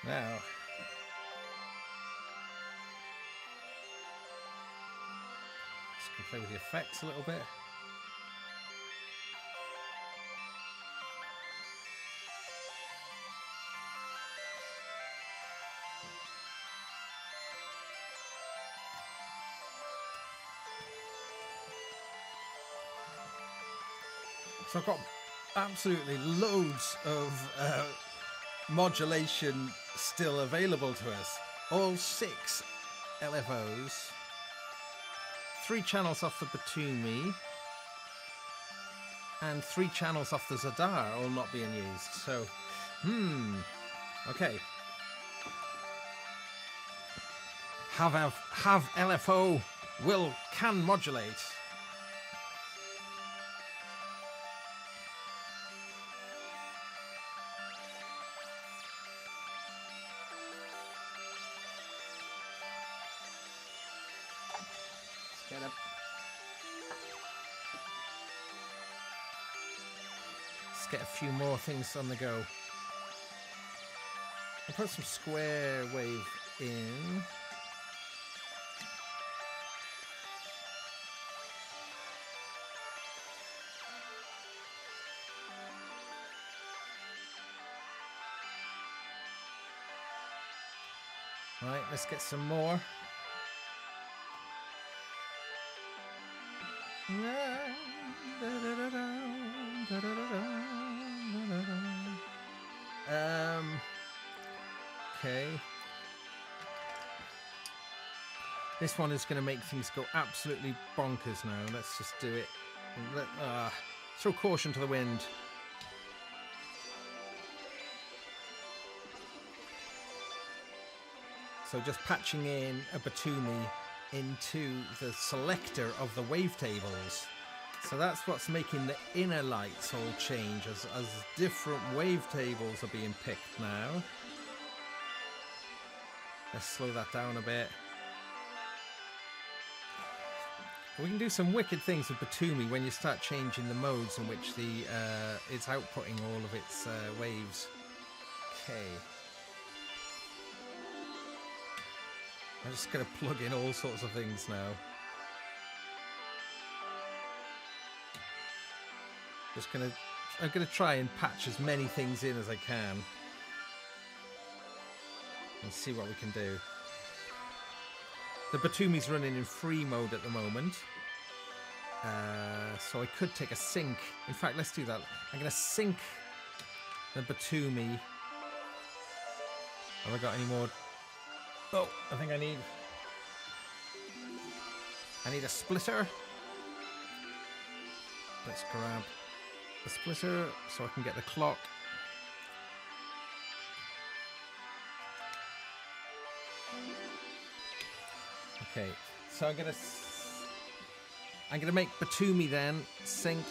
Now, just can play with the effects a little bit. So I've got absolutely loads of modulation still available to us. All 6 LFOs, 3 channels off the Batumi, and 3 channels off the Zadar, all not being used. So, okay. Have LFO can modulate. Let's get a few more things on the go. I'll put some square wave in. Right, let's get some more. Okay. This one is going to make things go absolutely bonkers now. Let's just do it. Throw caution to the wind. So just patching in a Batumi into the selector of the wavetables. So that's what's making the inner lights all change as different wavetables are being picked now. Let's slow that down a bit. We can do some wicked things with Batumi when you start changing the modes in which it's outputting all of its waves. Okay. I'm just going to plug in all sorts of things now. I'm going to try and patch as many things in as I can. And see what we can do. The Batumi's running in free mode at the moment. So I could take a sync. In fact, let's do that. I'm going to sync the Batumi. Have I got any more? Oh, I think I need a splitter. Let's grab the splitter so I can get the clock. Okay, so I'm gonna make Batumi then sync.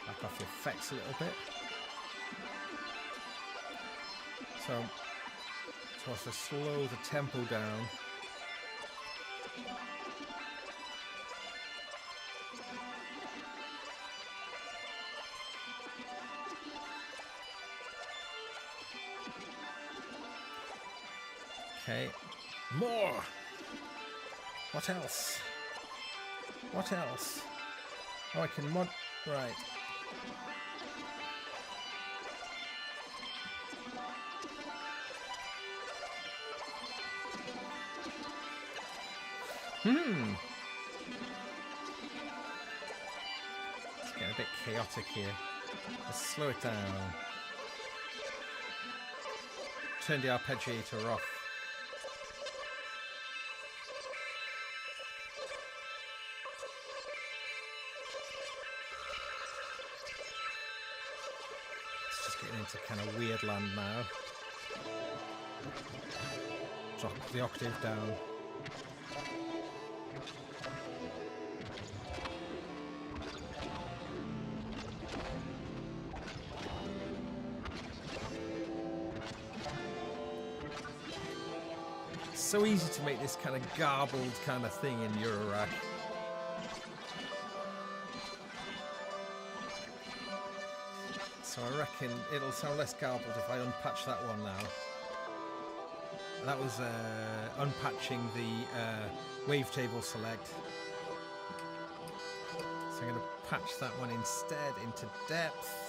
Back off the effects a little bit. So as to slow the tempo down. Okay, more. What else? What else? Oh, I can mod. Right. It's getting a bit chaotic here. Let's slow it down. Turn the arpeggiator off. It's just getting into kind of weird land now. Drop the octave down. So easy to make this kind of garbled kind of thing in Eurorack. So I reckon it'll sound less garbled if I unpatch that one now. That was unpatching the wavetable select. So I'm going to patch that one instead into depth.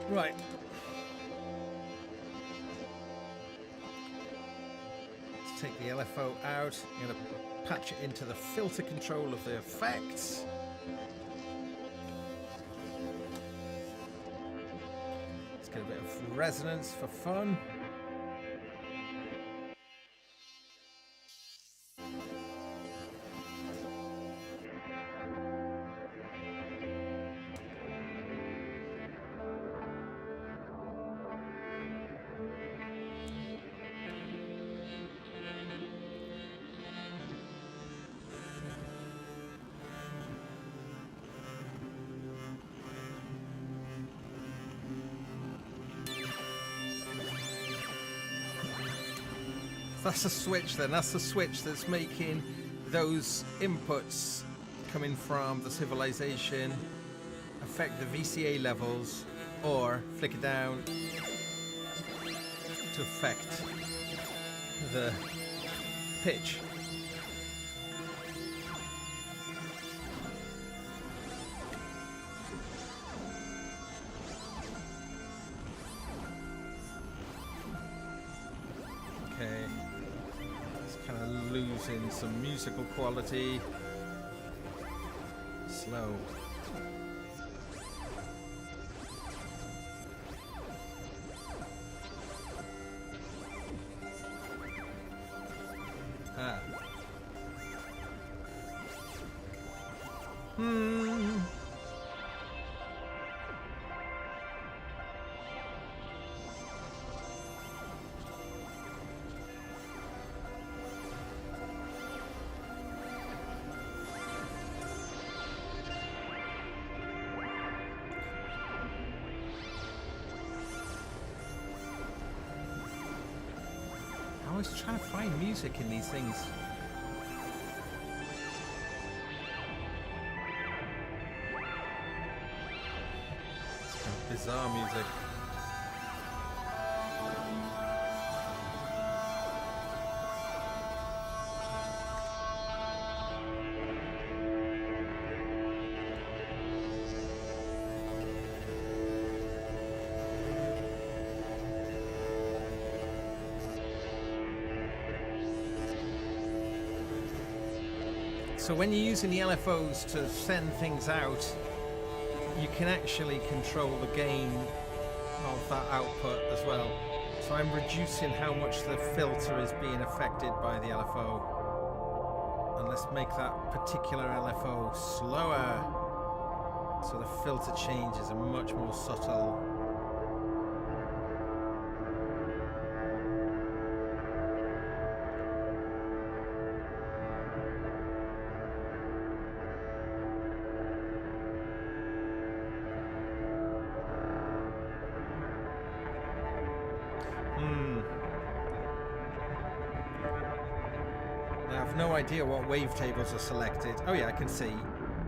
Right. Let's take the LFO out. I'm going to patch it into the filter control of the effects. Let's get a bit of resonance for fun. That's a switch then, that's the switch that's making those inputs coming from the civilization affect the VCA levels or flicker down to affect the pitch. Okay. Kind of losing some musical quality. Slow. Ah. I was trying to find music in these things. It's kind of bizarre music. So when you're using the LFOs to send things out, you can actually control the gain of that output as well. So I'm reducing how much the filter is being affected by the LFO. And let's make that particular LFO slower, so the filter changes are much more subtle. Now I've no idea what wavetables are selected. Oh yeah, I can see.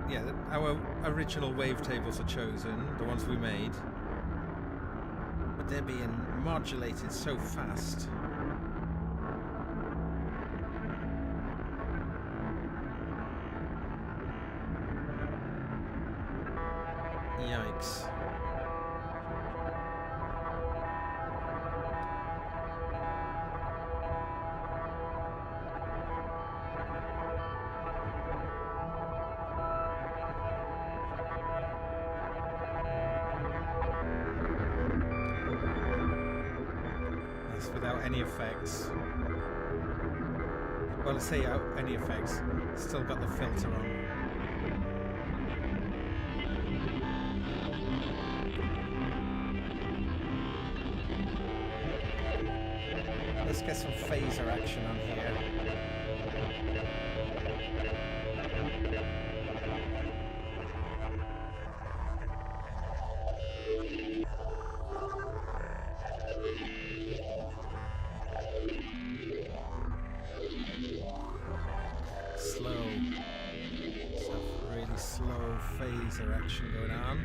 Yeah, our original wavetables are chosen, the ones we made. But they're being modulated so fast. Yikes. Without any effects. Well, I say out any effects, still got the filter on. Let's get some phaser action on here. Phaser action going on.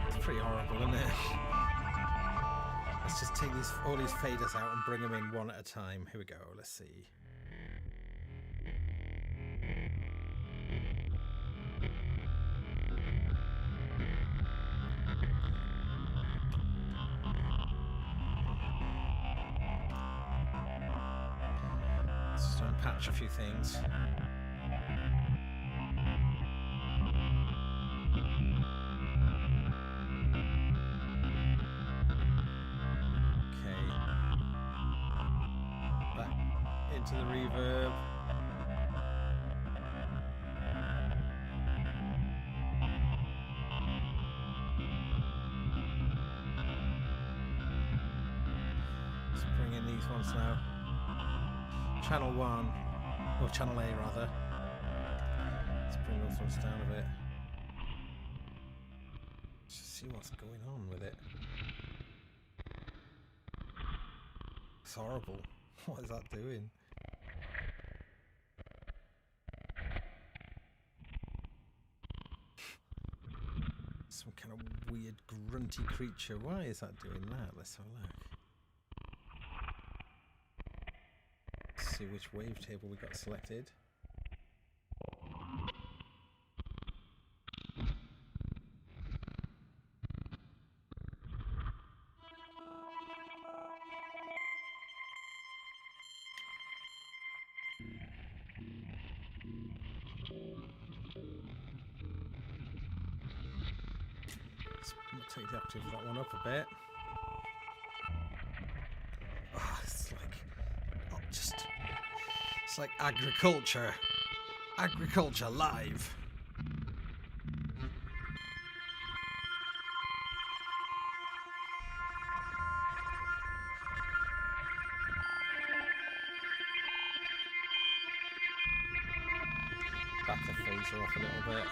It's pretty horrible, isn't it? Let's just take all these faders out and bring them in one at a time. Here we go. Let's see. Let's just unpatch a few things. To the reverb. Let's bring in these ones now. Channel 1, or channel A rather. Let's bring those ones down a bit. Just see what's going on with it. It's horrible. What is that doing? Some kind of weird grunty creature. Why is that doing that? Let's have a look. Let's see which wavetable we got selected. Take the octave of that one up a bit. Oh, it's like, oh, it's like agriculture live. Back the phaser off a little bit.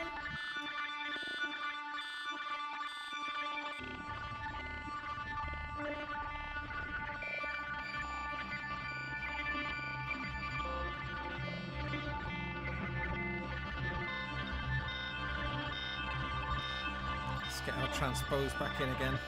Get our transpose back in again.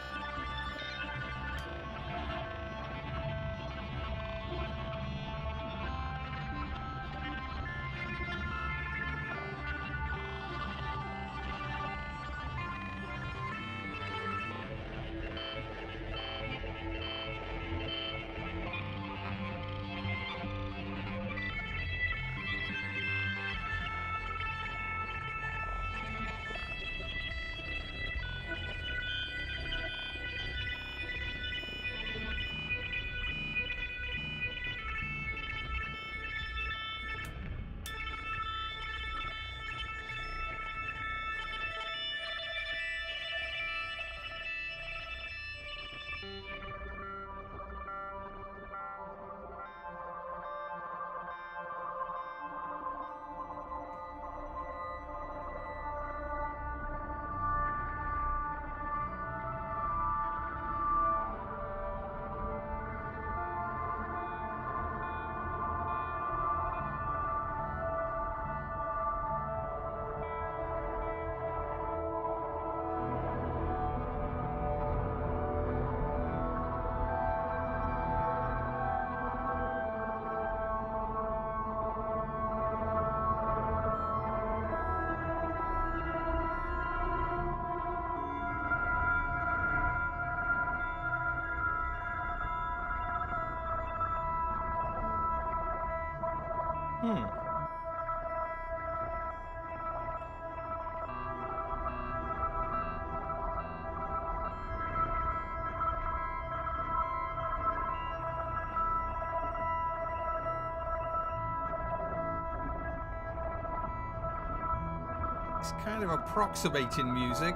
Hmm. It's kind of approximating music.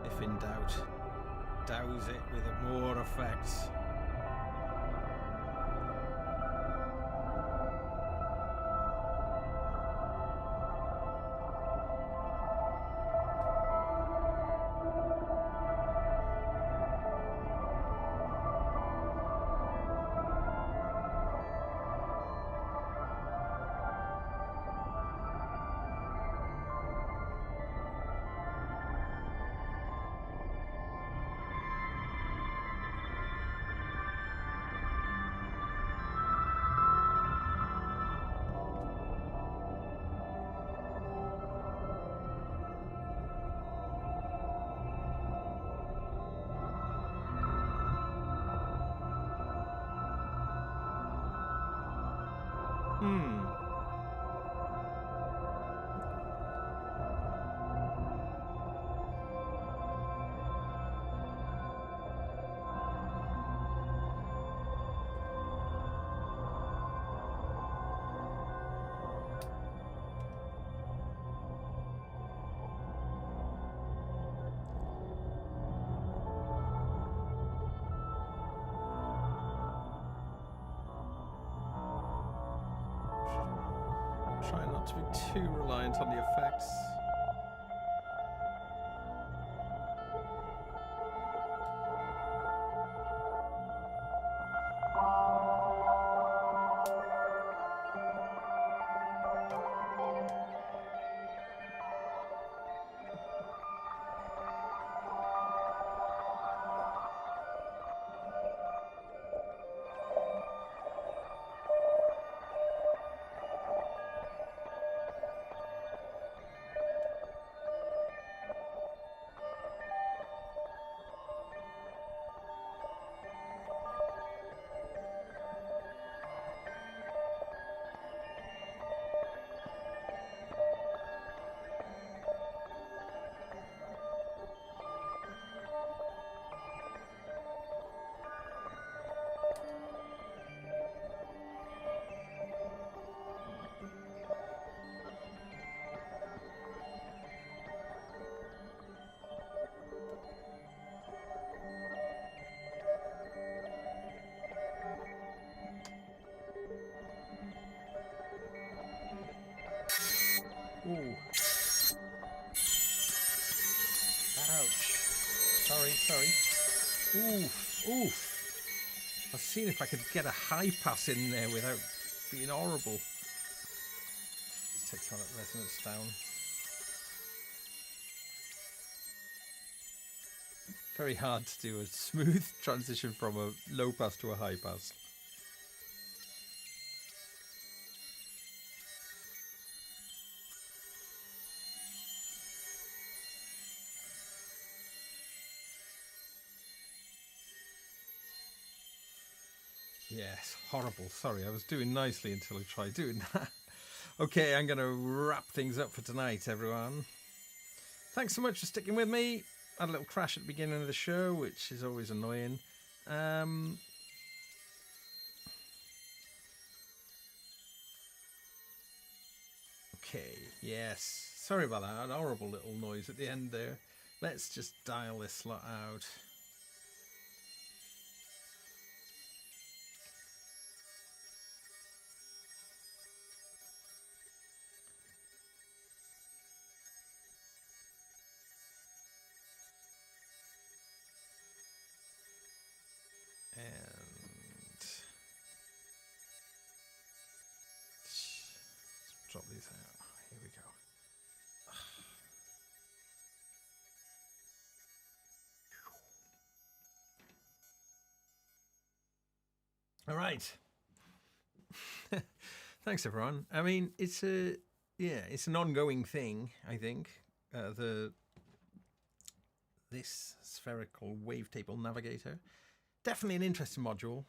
If in doubt, douse it with more effects. Hmm. Try not to be too reliant on the effects. Ooh. Ouch. Sorry. Oof. I was seeing if I could get a high pass in there without being horrible. Let's take some of that resonance down. Very hard to do a smooth transition from a low pass to a high pass. Yes, horrible. Sorry, I was doing nicely until I tried doing that. Okay, I'm going to wrap things up for tonight, everyone. Thanks so much for sticking with me. I had a little crash at the beginning of the show, which is always annoying. Okay, yes. Sorry about that. An horrible little noise at the end there. Let's just dial this slot out. And All right. Thanks, everyone. I mean, it's an ongoing thing, I think. This Spherical Wavetable Navigator. Definitely an interesting module.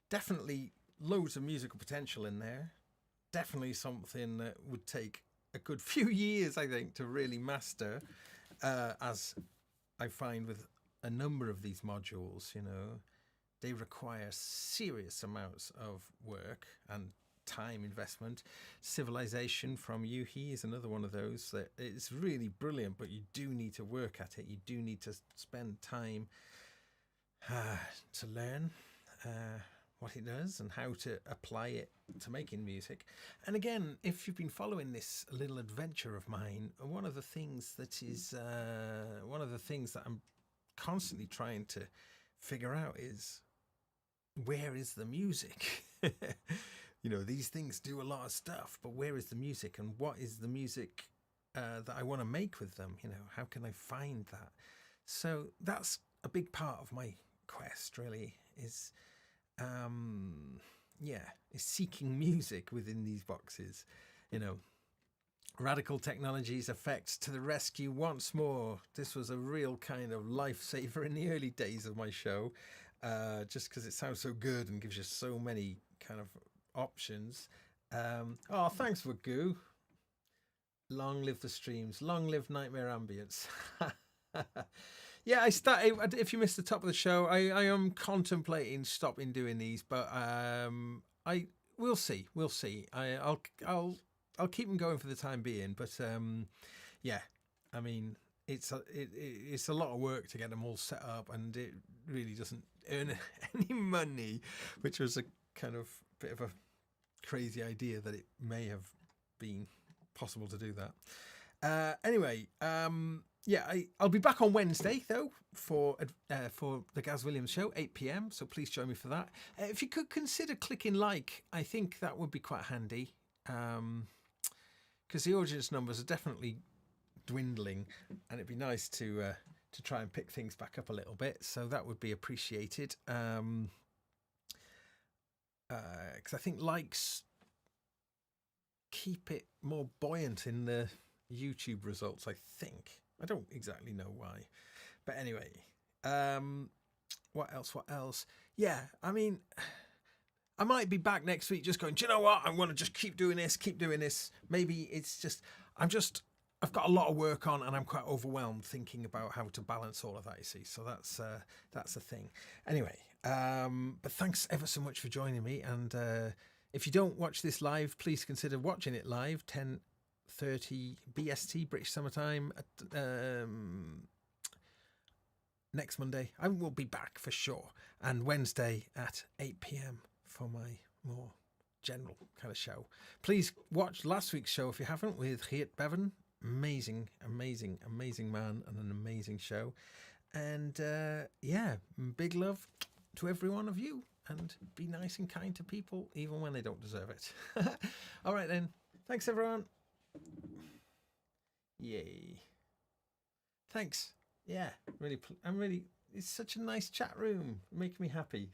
Definitely loads of musical potential in there. Definitely something that would take a good few years, I think, to really master, as I find with a number of these modules, you know, they require serious amounts of work and time investment. Civilization from Yuhi is another one of those that it's really brilliant, but you do need to work at it. You do need to spend time to learn what it does and how to apply it to making music. And again, if you've been following this little adventure of mine, one of the things that I'm constantly trying to figure out is, where is the music? You know, these things do a lot of stuff, but where is the music, and what is the music that I want to make with them? You know, how can I find that? So that's a big part of my quest, really, is is seeking music within these boxes. You know, Radical Technologies effects to the rescue once more. This was a real kind of lifesaver in the early days of my show, just because it sounds so good and gives you so many kind of options. Oh, thanks, Wagoo. Long live the streams. Long live Nightmare Ambience. Yeah, I started. If you missed the top of the show, I am contemplating stopping doing these, but we'll see. We'll see. I'll keep them going for the time being, but yeah, I mean, it's a lot of work to get them all set up, and it really doesn't earn any money, which was a kind of bit of a crazy idea that it may have been possible to do that. Anyway, yeah, I'll be back on Wednesday though for the Gaz Williams show, 8 p.m. So please join me for that. If you could consider clicking like, I think that would be quite handy, because the audience numbers are definitely dwindling, and it'd be nice to try and pick things back up a little bit. So that would be appreciated. Because I think likes keep it more buoyant in the YouTube results, I think. I don't exactly know why. But anyway, what else? Yeah, I mean, I might be back next week just going, do you know what? I want to just keep doing this. Maybe it's just, I've got a lot of work on, and I'm quite overwhelmed thinking about how to balance all of that, you see. So that's the thing. Anyway, but thanks ever so much for joining me. And if you don't watch this live, please consider watching it live, 10:30 BST, British Summertime, next Monday. I will be back for sure. And Wednesday at 8 p.m. for my more general kind of show. Please watch last week's show if you haven't, with Geert Bevan. Amazing man, and an amazing show. And yeah, big love to every one of you, and be nice and kind to people even when they don't deserve it. All right then, thanks everyone. Yay, thanks. Yeah, really, it's such a nice chat room, making me happy.